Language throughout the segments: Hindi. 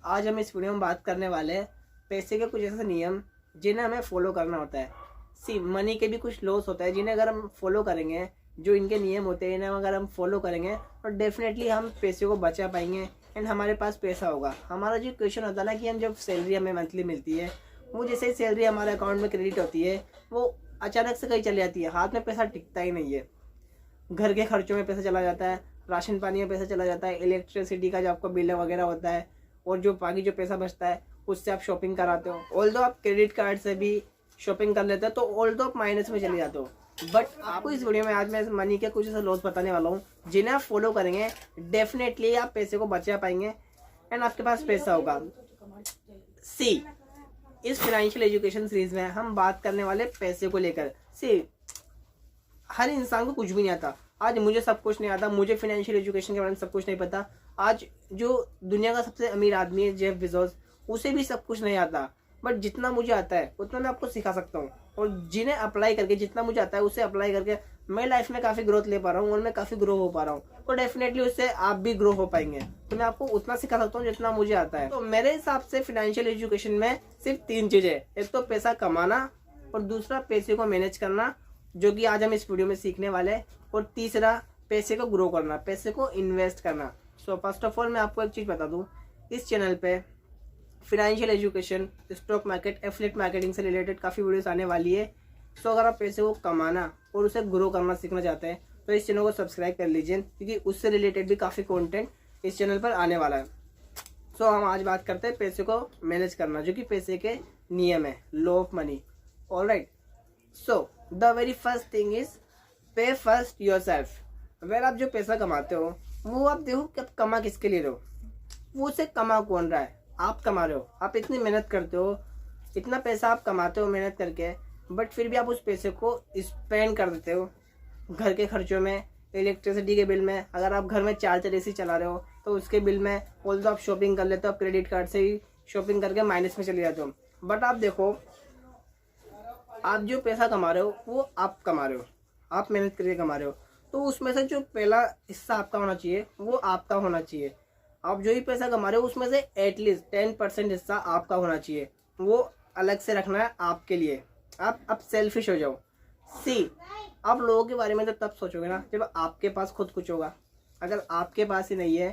आज हम इस वीडियो में बात करने वाले हैं पैसे के कुछ ऐसे नियम जिन्हें हमें फॉलो करना होता है। मनी के भी कुछ लॉस होता है जिन्हें अगर हम फॉलो करेंगे, जो इनके नियम होते हैं इन्हें अगर हम फॉलो करेंगे तो डेफिनेटली हम पैसे को बचा पाएंगे एंड हमारे पास पैसा होगा। हमारा जो क्वेश्चन होता है ना कि हम जब सैलरी हमें मंथली मिलती है, वो जैसे ही सैलरी हमारे अकाउंट में क्रेडिट होती है वो अचानक से कहीं चली जाती है, हाथ में पैसा टिकता ही नहीं है। घर के खर्चों में पैसा चला जाता है, राशन पानी में पैसा चला जाता है, इलेक्ट्रिसिटी का जो आपका बिल वगैरह होता है, और जो बाकी जो पैसा बचता है उससे आप शॉपिंग कराते हो। ऑल्दो आप क्रेडिट कार्ड से भी शॉपिंग कर लेते हो तो ऑल्दो आप माइनस में चले जाते हो। बट आपको इस वीडियो में आज मैं मनी के कुछ ऐसे लॉस बताने वाला हूँ जिन्हें आप फॉलो करेंगे डेफिनेटली आप पैसे को बचा पाएंगे एंड आपके पास पैसा होगा। इस फाइनेंशियल एजुकेशन सीरीज में हम बात करने वाले पैसे को लेकर। हर इंसान को कुछ भी नहीं आता। आज मुझे सब कुछ नहीं आता, मुझे फाइनेंशियल एजुकेशन के बारे में सब कुछ नहीं पता। आज जो दुनिया का सबसे अमीर आदमी है जेफ बेजोस, उसे भी सब कुछ नहीं आता। बट जितना मुझे आता है उतना मैं आपको सिखा सकता हूँ, और जिन्हें अप्लाई करके जितना मुझे आता है उसे अप्लाई करके मैं लाइफ में काफ़ी ग्रोथ ले पा रहा हूँ और मैं काफ़ी ग्रो हो पा रहा हूँ। तो डेफिनेटली उससे आप भी ग्रो हो पाएंगे। तो मैं आपको उतना सिखा सकता हूँ जितना मुझे आता है। तो मेरे हिसाब से फाइनेंशियल एजुकेशन में सिर्फ 3 चीज़ें, एक तो पैसा कमाना, और दूसरा पैसे को मैनेज करना जो कि आज हम इस वीडियो में सीखने वाले हैं, और तीसरा पैसे को ग्रो करना, पैसे को इन्वेस्ट करना। सो फर्स्ट ऑफ ऑल मैं आपको एक चीज़ बता दूं, इस चैनल पे financial education, stock market, affiliate marketing से रिलेटेड काफ़ी वीडियोस आने वाली है। सो अगर आप पैसे को कमाना और उसे ग्रो करना सीखना चाहते हैं तो इस चैनल को सब्सक्राइब कर लीजिए, क्योंकि उससे रिलेटेड भी काफ़ी कॉन्टेंट इस चैनल पर आने वाला है। सो हम आज बात करते हैं पैसे को मैनेज करना, जो कि पैसे के नियम है, law of money. Alright, so the very first thing is पे फर्स्ट योर सेल्फ। अगर आप जो पैसा कमाते हो वो आप देखो कि आप कमा किसके लिए रहे हो, वो उसे कमा कौन रहा है। आप कमा रहे हो, आप इतनी मेहनत करते हो, इतना पैसा आप कमाते हो मेहनत करके, बट फिर भी आप उस पैसे को स्पेंड कर देते हो घर के खर्चों में, इलेक्ट्रिसिटी के बिल में। अगर आप घर में 4 एसी चला रहे हो तो उसके बिल में ऑल्दो आप शॉपिंग कर लेते हो, आप क्रेडिट कार्ड से ही शॉपिंग करके माइनस में चले जाते हो। बट आप देखो, आप जो पैसा कमा रहे हो वो आप कमा रहे हो, आप मेहनत करके कमा रहे हो, तो उसमें से जो पहला हिस्सा आपका होना चाहिए वो आपका होना चाहिए। आप जो ही पैसा कमा रहे हो उसमें से एटलीस्ट 10% हिस्सा आपका होना चाहिए, वो अलग से रखना है आपके लिए। आप सेल्फिश हो जाओ। आप लोगों के बारे में तो तब सोचोगे ना जब आपके पास खुद कुछ होगा। अगर आपके पास ही नहीं है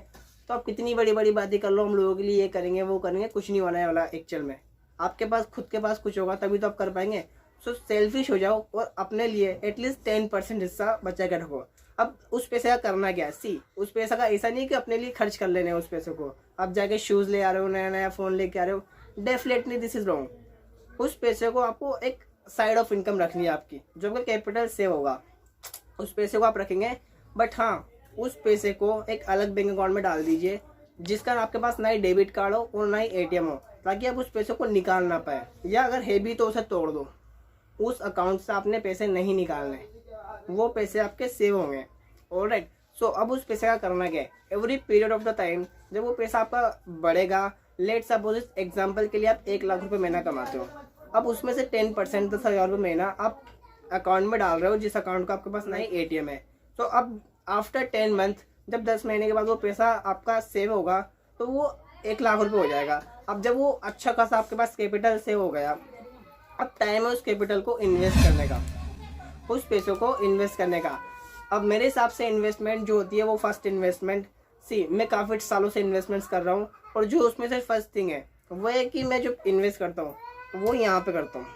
तो आप कितनी बड़ी बड़ी बातें कर लो, हम लोगों के लिए ये करेंगे वो करेंगे, कुछ नहीं होने वाला एक्चुअल में। आपके पास खुद के पास कुछ होगा तभी तो आप कर पाएंगे। सो सेल्फिश हो जाओ और अपने लिए एटलीस्ट 10% हिस्सा बचा के रखो। अब उस पैसे का करना क्या है? उस पैसा का ऐसा नहीं कि अपने लिए खर्च कर लेने उस पैसे को। आप जाके शूज़ ले आ रहे हो, नया नया फ़ोन लेके आ रहे हो, डेफिनेटली दिस इज़ रॉन्ग। उस पैसे को आपको एक साइड ऑफ इनकम रखनी है आपकी, जो आपका कैपिटल सेव होगा, उस पैसे को आप रखेंगे। बट हाँ, उस पैसे को एक अलग बैंक अकाउंट में डाल दीजिए जिसका आपके पास ना ही डेबिट कार्ड हो और ना ही ATM हो, ताकि आप उस पैसे को निकाल ना पाए, या अगर है भी तो उसे तोड़ दो। उस अकाउंट से आपने पैसे नहीं निकालने, वो पैसे आपके सेव होंगे। ऑलराइट, सो अब उस पैसे का करना क्या है? Every period of the time जब वो पैसा आपका बढ़ेगा, लेट सपोज एग्जांपल के लिए आप 1 लाख रुपए महीना कमाते हो, अब उसमें से 10% 10,000 रुपये महीना आप अकाउंट में डाल रहे हो, जिस अकाउंट का आपके पास ना ही ATM है। तो अब आफ्टर 10 मंथ, जब 10 महीने के बाद वो पैसा आपका सेव होगा तो वो 1 लाख रुपये हो जाएगा। अब जब वो अच्छा खासा आपके पास कैपिटल सेव हो गया, अब टाइम है उस कैपिटल को इन्वेस्ट करने का, उस पैसों को इन्वेस्ट करने का। अब मेरे हिसाब से इन्वेस्टमेंट जो होती है वो फर्स्ट इन्वेस्टमेंट, मैं काफ़ी सालों से इन्वेस्टमेंट्स कर रहा हूँ, और जो उसमें से फर्स्ट थिंग है वो है कि मैं जो इन्वेस्ट करता हूँ वो यहाँ पे करता हूँ।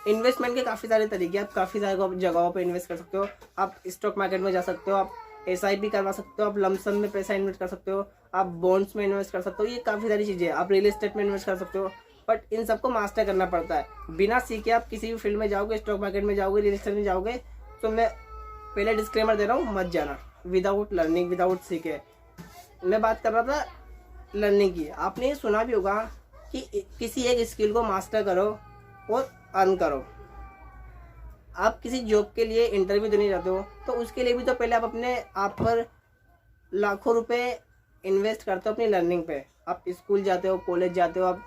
इन्वेस्टमेंट के काफ़ी सारे तरीके, आप काफ़ी सारी जगहों पे इन्वेस्ट कर सकते हो। आप स्टॉक मार्केट में जा सकते हो, आप SIP करवा सकते हो, आप लमसम में पैसा इन्वेस्ट कर सकते हो, आप बॉन्ड्स में इन्वेस्ट कर सकते हो, ये काफ़ी सारी चीज़ें। आप रियल एस्टेट में इन्वेस्ट कर सकते हो। बट इन सबको मास्टर करना पड़ता है। बिना सीखे आप किसी भी फील्ड में जाओगे, स्टॉक मार्केट में जाओगे, रियल एस्टेट में जाओगे, तो मैं पहले डिस्क्लेमर दे रहा हूँ, मत जाना विदाउट लर्निंग, विदाउट सीखे। मैं बात कर रहा था लर्निंग की। आपने ये सुना भी होगा कि किसी एक स्किल को मास्टर करो और अर्न करो। आप किसी जॉब के लिए इंटरव्यू देने जाते हो तो उसके लिए भी तो पहले आप अपने आप पर लाखों रुपए इन्वेस्ट करते हो अपनी लर्निंग पे। आप स्कूल जाते हो, कॉलेज जाते हो, आप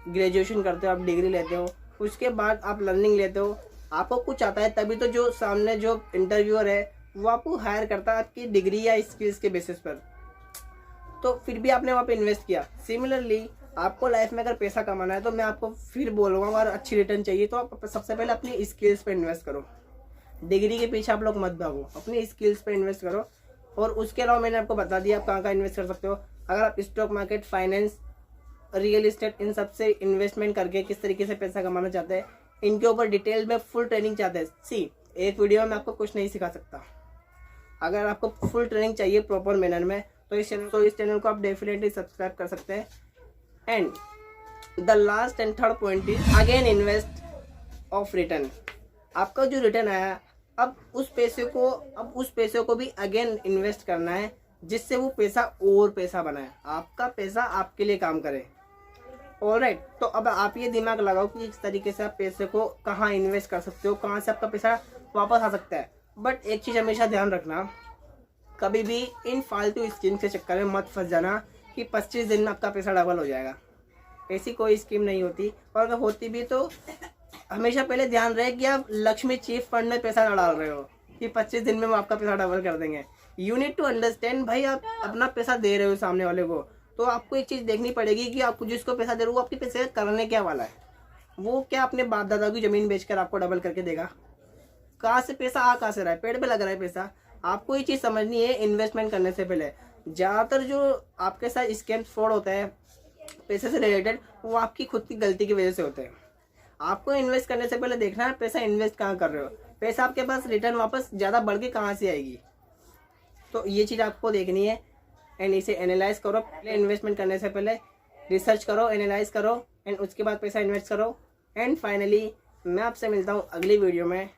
ग्रेजुएशन करते हो, आप डिग्री लेते हो, उसके बाद आप लर्निंग लेते हो, आपको कुछ आता है, तभी तो जो सामने जो इंटरव्यूअर है वो आपको हायर करता है आपकी डिग्री या स्किल्स के बेसिस पर। तो फिर भी आपने वहाँ पे इन्वेस्ट किया। सिमिलरली आपको लाइफ में अगर पैसा कमाना है तो मैं आपको फिर बोलूँगा, अगर अच्छी रिटर्न चाहिए तो आप सबसे पहले अपनी स्किल्स पे इन्वेस्ट करो। डिग्री के पीछे आप लोग मत भागो, अपनी स्किल्स पे इन्वेस्ट करो। और उसके अलावा मैंने आपको बता दिया आप कहाँ कहाँ इन्वेस्ट कर सकते हो। अगर आप stock market, finance, real estate, इन सब से इन्वेस्टमेंट करके किस तरीके से पैसा कमाना चाहते हैं, इनके ऊपर डिटेल में फुल ट्रेनिंग चाहते हैं। सी, एक वीडियो में आपको कुछ नहीं सिखा सकता। अगर आपको फुल ट्रेनिंग चाहिए प्रॉपर मैनर में तो इस चैनल को आप डेफिनेटली सब्सक्राइब कर सकते हैं। And the last and third point is again invest of return. आपका जो रिटर्न आया, अब उस पैसे को भी अगेन इन्वेस्ट करना है, जिससे वो पैसा और पैसा बनाए, आपका पैसा आपके लिए काम करे। ऑलराइट, तो अब आप ये दिमाग लगाओ कि इस तरीके से आप पैसे को कहाँ इन्वेस्ट कर सकते हो, कहाँ से आपका पैसा वापस आ सकता है। बट एक चीज़ हमेशा ध्यान रखना, कभी भी इन फालतू स्कीम के चक्कर में मत फंस जाना कि 25 दिन में आपका पैसा डबल हो जाएगा। ऐसी कोई स्कीम नहीं होती, और अगर होती भी तो हमेशा पहले ध्यान रहे कि आप लक्ष्मी चीफ फंड में पैसा न डाल रहे हो कि 25 दिन में वो आपका पैसा डबल कर देंगे। यू नीड टू अंडरस्टैंड, भाई आप अपना पैसा दे रहे हो सामने वाले को, तो आपको एक चीज़ देखनी पड़ेगी कि आपको जिसको पैसा दे रहे हो वो आपके पैसे करने क्या वाला है। वो क्या अपने बाप दादा की ज़मीन बेचकर आपको डबल करके देगा? कहाँ से पैसा आ कहाँ से रहा है? पेड़ पे लग रहा है पैसा। आपको ये चीज़ समझनी है इन्वेस्टमेंट करने से पहले। ज़्यादातर जो आपके साथ स्कैम फ्रॉड होता है पैसे से रिलेटेड, वो आपकी खुद की गलती की वजह से होते हैं। आपको इन्वेस्ट करने से पहले देखना है पैसा इन्वेस्ट कहाँ कर रहे हो, पैसा आपके पास रिटर्न वापस ज़्यादा बढ़ के कहाँ से आएगी। तो ये चीज़ आपको देखनी है एंड इसे एनालाइज करो। पहले इन्वेस्टमेंट करने से पहले रिसर्च करो, एनालाइज करो एंड उसके बाद पैसा इन्वेस्ट करो। एंड फाइनली मैं आपसे मिलता हूँ अगली वीडियो में।